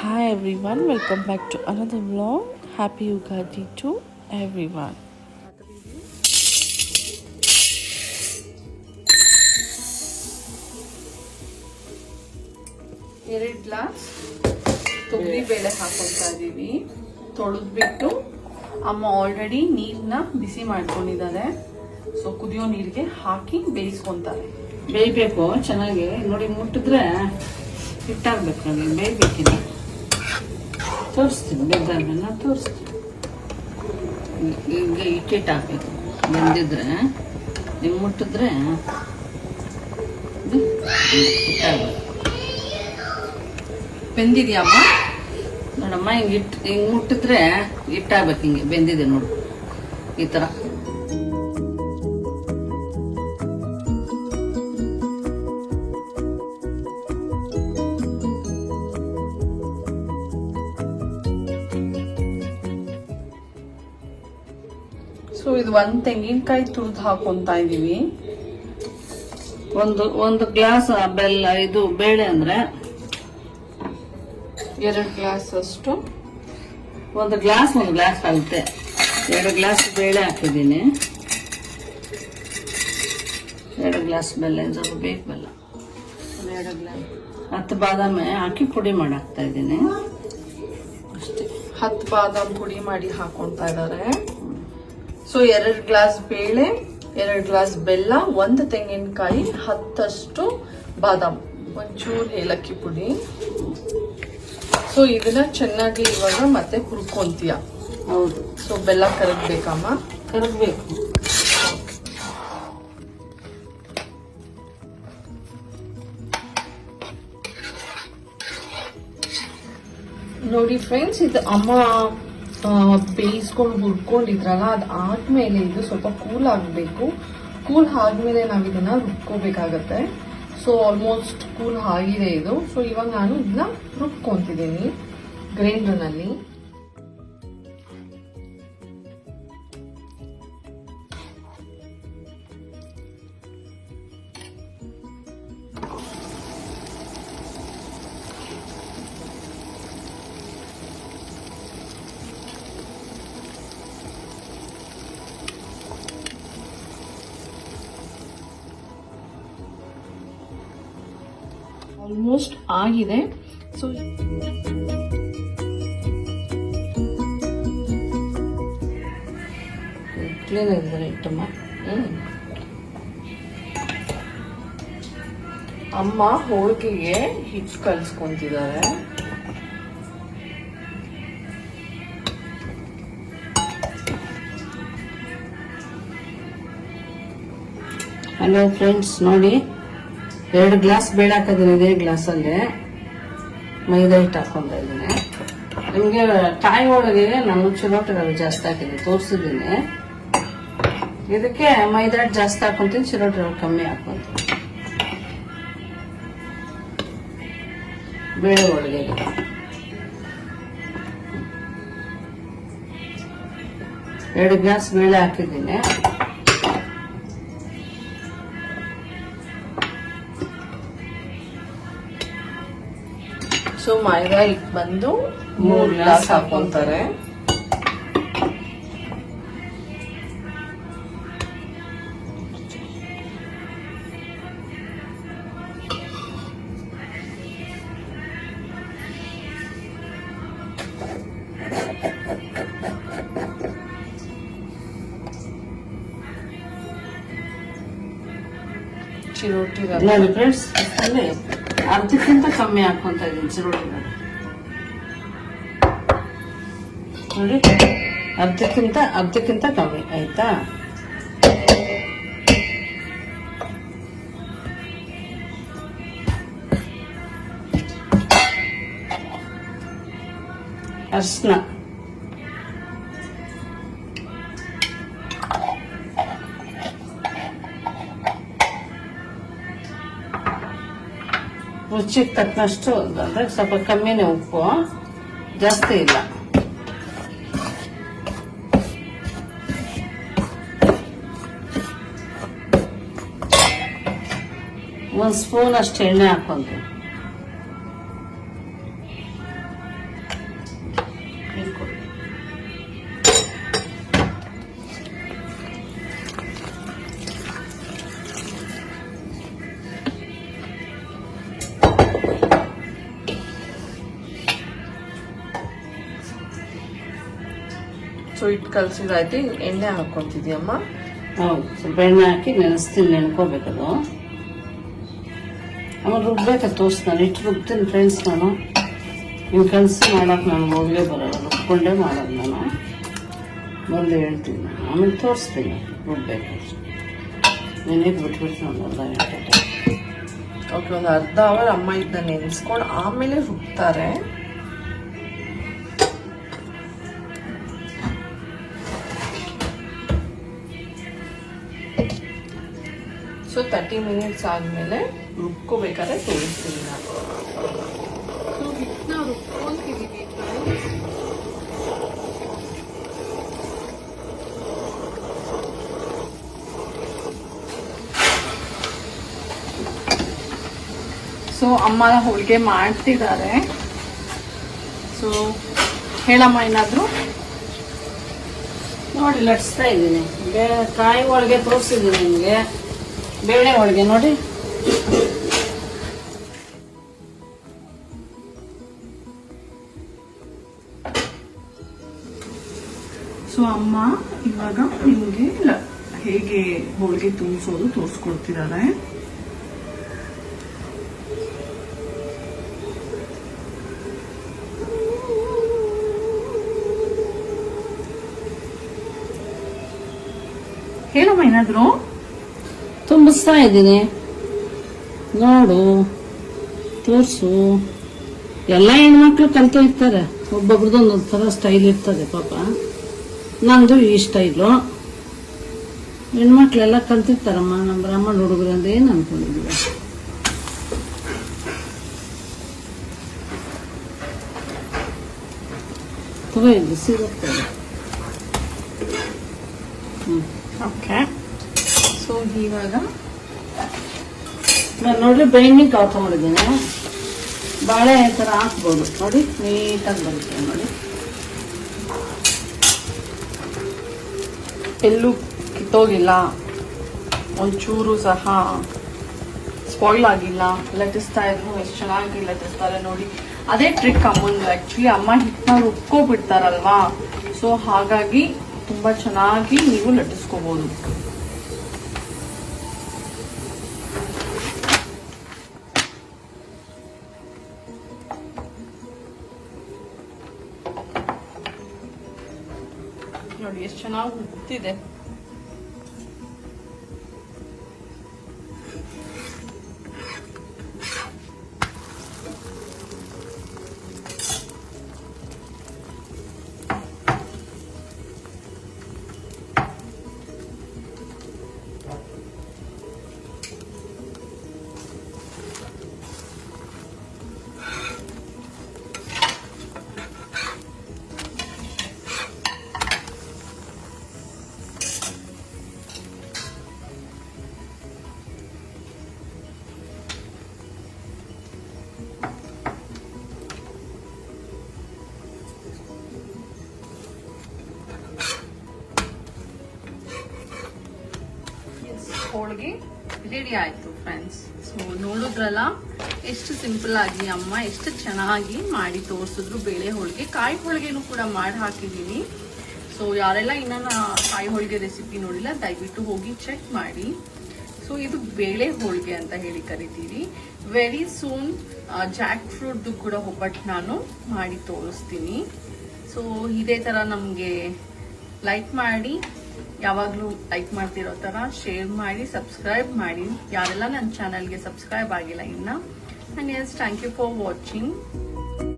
Hi everyone, welcome back to another vlog. Happy Ugadi to everyone. ಎರಡು glass ತೊಗರಿ ಬೇಳೆ ಹಾಕೊಳ್ತಾ ಇದೀವಿ. ತೊಳೆದ್ಬಿಟ್ಟು ಅಮ್ಮ ಆಲ್ರೆಡಿ ನೀರನ್ನ ಬಿಸಿ ಮಾಡ್ಕೊಂಡಿದ್ದಾರೆ. ಸೊ ಕುದಿಯೋ ನೀರಿಗೆ ಹಾಕಿ ಬೇಯಿಸ್ಕೊಂತಾರೆ. ಬೇಯಬೇಕು ಚೆನ್ನಾಗಿ. ನೋಡಿ ಮುಟ್ಟಿದ್ರೆ ಹಿಟ್ಟಾಗಬೇಕು. ನನಗೆ ಬೇಯಬೇಕಿಲ್ಲ. ತೋರಿಸ್ತೀನಿ, ಬೆಂದಾದ್ಮೇಲೆ ನಾನು ತೋರಿಸ್ತೀನಿ. ಈಗ ಹಿಟ್ಟಿಟ್ಟಾಗಬೇಕು. ಬೆಂದಿದ್ರೆ ನೀವು ಮುಟ್ಟಿದ್ರೆ ಹಿಟ್ಟಾಗಬೇಕು. ಬೆಂದಿದ್ಯಮ್ಮ? ನೋಡಮ್ಮ, ಹಿಂಗೆ ಮುಟ್ಟಿದ್ರೆ ಹಿಟ್ಟಾಗಬೇಕು. ಹಿಂಗೆ ಬೆಂದಿದೆ ನೋಡು, ಈ ಥರ. ಸೊ ಇದು ಒಂದು ತೆಂಗಿನಕಾಯಿ ತುರಿದು ಹಾಕೊಂತಾ ಇದೀವಿ. ಒಂದು ಗ್ಲಾಸ್ ಬೆಲ್ಲ, ಇದು ಬೇಳೆ ಅಂದ್ರೆ 2 ಗ್ಲಾಸ್ ಅಷ್ಟು. ಒಂದು ಗ್ಲಾಸ್ ಆಗುತ್ತೆ. 2 ಗ್ಲಾಸ್ ಬೇಳೆ ಹಾಕಿದ್ದೀನಿ. 2 ಗ್ಲಾಸ್ ಬೆಲ್ಲ, ಸ್ವಲ್ಪ ಬೇಕು ಬೆಲ್ಲ. 2 ಗ್ಲಾಸ್ 10 ಬಾದಾಮಿ ಹಾಕಿ ಪುಡಿ ಮಾಡಿ ಹಾಕ್ತಾ ಇದ್ದೀನಿ ಅಷ್ಟೇ. 10 ಬಾದಾಮ್ ಪುಡಿ ಮಾಡಿ ಹಾಕೊಂತಾ ಇದ್ದಾರೆ. ಸೊ 2 ಗ್ಲಾಸ್ ಬೇಳೆ, 2 ಗ್ಲಾಸ್ ಬೆಲ್ಲ, 1 ತೆಂಗಿನಕಾಯಿ, 10 ಬಾದಾಮ್, ಒಂಚೂರು ಏಲಕ್ಕಿ ಪುಡಿ. ಸೊ ಇದನ್ನ ಚೆನ್ನಾಗಿ ಇವಾಗ ಮತ್ತೆ ಹುರ್ಕೊಂತೀಯ? ಹೌದು. ಸೊ ಬೆಲ್ಲ ಕರಗಬೇಕಮ್ಮ? ಕರಗಬೇಕು. ನೋಡಿ ಫ್ರೆಂಡ್ಸ್, ಇದು ಅಮ್ಮ ಬೇಯಿಸ್ಕೊಂಡು ಹುರ್ಕೊಂಡಿದ್ರಲ್ಲ, ಅದಾದ್ಮೇಲೆ ಇದು ಸ್ವಲ್ಪ ಕೂಲ್ ಆಗಬೇಕು. ಕೂಲ್ ಆದ್ಮೇಲೆ ನಾವು ಇದನ್ನ ರುಬ್ಕೋಬೇಕಾಗತ್ತೆ. ಸೊ ಆಲ್ಮೋಸ್ಟ್ ಕೂಲ್ ಆಗಿದೆ ಇದು. ಸೊ ಇವಾಗ ನಾನು ಇದನ್ನ ರುಬ್ಕೊಂತಿದ್ದೀನಿ ಗ್ರೈಂಡರ್ನಲ್ಲಿ. ಆಲ್ಮೋಸ್ಟ್ ಆಗಿದೆ. ಸೊ ಕ್ಲೀನ್ ಆಗಿದ್ದಾರೆ ಇಟ್ಟಮ್ಮ. ಅಮ್ಮ ಹೋಳಿಗೆಗೆ ಹಿಟ್ಟು ಕಲ್ಸ್ಕೊಂತಿದ್ದಾರೆ. ಹಲೋ ಫ್ರೆಂಡ್ಸ್, ನೋಡಿ 2 ಗ್ಲಾಸ್ ಬೇಳೆ ಹಾಕಿದ್ದೀನಿ. ಇದೇ ಗ್ಲಾಸಲ್ಲಿ ಮೈದಾ ಹಿಟ್ಟು ಹಾಕೊಂತ ಇದ್ದೀನಿ. ನಿಮಗೆ ಕಾಯಿ ಒಳಗೆ ನಾನು ಚಿರೋಟಿ ರವೆ ಜಾಸ್ತಿ ಹಾಕಿದ್ದೀನಿ, ತೋರಿಸಿದ್ದೀನಿ. ಇದಕ್ಕೆ ಮೈದಾ ಹಿಟ್ಟು ಜಾಸ್ತಿ ಹಾಕೊಂತೀನಿ, ಚಿರೋಟಿ ರವೆ ಕಮ್ಮಿ ಹಾಕೊಂತೀನಿ ಬೇಳೆ ಒಳಗೆ. ಎರಡು ಗ್ಲಾಸ್ ಬೇಳೆ ಹಾಕಿದ್ದೀನಿ. ಸೊ ಮೈದಾ ಹಿಟ್ಟು ಬಂದು 3 ಗ್ಲಾಸ್ ಹಾಕೊಂತಾರೆ. ಚಿರೋಟಿ ನೋಡಿ ಫ್ರೆಂಡ್ಸ್, ಅಲ್ಲಿ ಅರ್ಧಕ್ಕಿಂತ ಕಮ್ಮಿ ಹಾಕೊಂತ ಇದ್ದೀನಿ ಚಿರೋಟಿ ರವೆ. ನೋಡಿ, ಅರ್ಧಕ್ಕಿಂತ ಕಮ್ಮಿ ಆಯ್ತಾ. ಅರ್ಶಿನ, ರುಚಿಗೆ ತಕ್ಕನಷ್ಟು, ಅಂದ್ರೆ ಸ್ವಲ್ಪ ಕಮ್ಮಿನೇ ಉಪ್ಪು, ಜಾಸ್ತಿ ಇಲ್ಲ. ಒಂದು ಸ್ಪೂನ್ ಅಷ್ಟು ಎಣ್ಣೆ ಹಾಕೊಂತೀವಿ. ನೀರು ಕೊಡಿ. ಸೊ ಹಿಟ್ಟು ಕಲಸಿದಾಯ್ತು, ಎಣ್ಣೆ ಹಾಕೊಂತಿದ್ಯಮ್ಮ. ಹೌದು, ಸ್ವಲ್ಪ ಎಣ್ಣೆ ಹಾಕಿ ನೆನೆಸ್ತೀನಿ, ನೆನ್ಕೋಬೇಕದು. ಆಮೇಲೆ ರುಬ್ಬೇಕಾದ್ರೆ ತೋರಿಸ್ತಾನೆ, ಹಿಟ್ಟು ರುಬ್ತೀನಿ ಫ್ರೆಂಡ್ಸ್. ನಾನು ನೀವು ಕಲಸಿ ಮಾಡೋಕೆ ನಾನು ಹೋಗಲೇ ಬರೋಲ್ಲ, ರುಬ್ಕೊಂಡೇ ಮಾಡೋದು ನಾನು. ಮೊದಲು ಹೇಳ್ತೀನಿ ನಾನು, ಆಮೇಲೆ ತೋರಿಸ್ತೀನಿ ರುಬ್ಬೇಕು. ನೆನೆಗೆ ಬಿಟ್ಬಿಡ್ತೀನಿ ಒಂದು ಅರ್ಧ ಗಂಟೆ. ಓಕೆ, ಒಂದು ಅರ್ಧ ಅವರ್ ಅಮ್ಮ ಇದನ್ನ ನೆನೆಸ್ಕೊಂಡು ಆಮೇಲೆ ರುಬ್ತಾರೆ. ಸೊ 30 ಮಿನಿಟ್ಸ್ ಆದ್ಮೇಲೆ ರುಬ್ಕೋಬೇಕಾದ್ರೆ ತೋರಿಸ್ತೀನಿ ನಾನು. ಸೊ ಹಿಟ್ಟನ್ನ ರುಬ್ಕೊಂತಿದೀವಿ. ಸೊ ಅಮ್ಮನ ಹೋಳಿಗೆ ಮಾಡ್ತಿದ್ದಾರೆ. ಸೊ ಹೇಳಮ್ಮ ಏನಾದ್ರು. ನೋಡಿ ಲಟ್ಸ್ತಾ ಇದ್ದೀನಿ. ಕಾಯಿ ಒಳಗೆ ತೋರಿಸಿದ್ದೀನಿ ನಿಮಗೆ. ಬೇಳೆ ಒಳಗೆ ನೋಡಿ. ಸೊ ಅಮ್ಮ ಇವಾಗ ನಿಮಗೆ ಹೇಗೆ ಹೋಳಿಗೆ ತುಂಬಿಸೋದು ತೋರಿಸ್ಕೊಡ್ತಿದ್ದಾರೆ. ಹೇಳಮ್ಮ ಏನಾದ್ರು. ತುಂಬಿಸ್ತಾ ಇದ್ದೀನಿ ನೋಡು, ತೋರಿಸು. ಎಲ್ಲ ಹೆಣ್ಮಕ್ಳು ಕಲ್ತು ಇರ್ತಾರೆ, ಒಬ್ಬೊಬ್ರದ್ದು ಒಂದೊಂದು ಥರ ಸ್ಟೈಲ್ ಇರ್ತದೆ ಪಾಪ. ನಂದು ಈ ಸ್ಟೈಲು. ಹೆಣ್ಮಕ್ಳೆಲ್ಲ ಕಲ್ತಿರ್ತಾರಮ್ಮ, ನಮ್ಮ ಬ್ರಾಹ್ಮಣ ಹುಡುಗರು ಅಂದ್ರೆ ಏನು ಅನ್ಕೊಂಡಿದ್ದೀವಿ. ತಗೋ ಬಿಸಿ ಬರ್ತದೆ. ಓಕೆ, ಸೊ ಇವಾಗ ನಾನು ನೋಡಿ ಬೈಂಡಿಂಗ್ ಕಾವು ತಗೊಂಡಿದ್ದೀನಿ. ಬಾಳೆ ಥರ ಹಾಕ್ಬೋದು ನೋಡಿ, ನೀಟಾಗಿ ಬರುತ್ತೆ ನೋಡಿ. ಎಲ್ಲೂ ಕಿತ್ತೋಗಿಲ್ಲ, ಒಂಚೂರು ಸಹ ಸ್ಪಾಯ್ಲ್ ಆಗಿಲ್ಲ. ಲಟ್ಟಿಸ್ತಾ ಇದ್ರು ಎಷ್ಟು ಚೆನ್ನಾಗಿ ಲಟ್ಟಿಸ್ತಾರೆ ನೋಡಿ. ಅದೇ ಟ್ರಿಕ್ ಅಮ್ಮಂದು. ಆಕ್ಚುಲಿ ಅಮ್ಮ ಹಿಟ್ಟನ್ನ ರುಬ್ಕೋಬಿಡ್ತಾರಲ್ವಾ, ಸೊ ಹಾಗಾಗಿ ತುಂಬಾ ಚೆನ್ನಾಗಿ ನೀವು ಲಟ್ಟಿಸ್ಕೋಬಹುದು. ನೋಡಿ ಎಷ್ಟು ಚೆನ್ನಾಗಿ ಉಬ್ತಿದೆ. ಹೋಳಿಗೆ ರೆಡಿ ಆಯ್ತು ಫ್ರೆಂಡ್ಸ್. ಸೊ ನೋಡಿದ್ರಲ್ಲ ಎಷ್ಟು ಸಿಂಪಲ್ ಆಗಿ ಅಮ್ಮ ಎಷ್ಟು ಚೆನ್ನಾಗಿ ಮಾಡಿ ತೋರಿಸಿದ್ರು. ಬೇಳೆ ಹೋಳಿಗೆ, ಕಾಯಿ ಹೋಳಿಗೆನೂ ಕೂಡ ಮಾಡಿ ಹಾಕಿದ್ದೀನಿ. ಸೊ ಯಾರೆಲ್ಲ ಇನ್ನೂ ಕಾಯಿ ಹೋಳಿಗೆ ರೆಸಿಪಿ ನೋಡಿಲ್ಲ ದಯವಿಟ್ಟು ಹೋಗಿ ಚೆಕ್ ಮಾಡಿ. ಸೊ ಇದು ಬೇಳೆ ಹೋಳಿಗೆ ಅಂತ ಹೇಳಿ ಕರಿತೀವಿ. ವೆರಿ ಸೂನ್ ಜಾಕ್ ಫ್ರೂಟ್ದು ಕೂಡ ಒಬ್ಬಟ್ಟು ನಾನು ಮಾಡಿ ತೋರಿಸ್ತೀನಿ. ಸೊ ಇದೇ ಥರ ನಮಗೆ ಲೈಕ್ ಮಾಡಿ, ಯಾವಾಗಲೂ ಲೈಕ್ ಮಾಡ್ತಿರೋ ಥರ ಶೇರ್ ಮಾಡಿ, ಸಬ್ಸ್ಕ್ರೈಬ್ ಮಾಡಿ. ಯಾರೆಲ್ಲ ನನ್ನ ಚಾನಲ್ಗೆ ಸಬ್ಸ್ಕ್ರೈಬ್ ಆಗಿಲ್ಲ ಇನ್ನು. And yes, thank you for watching.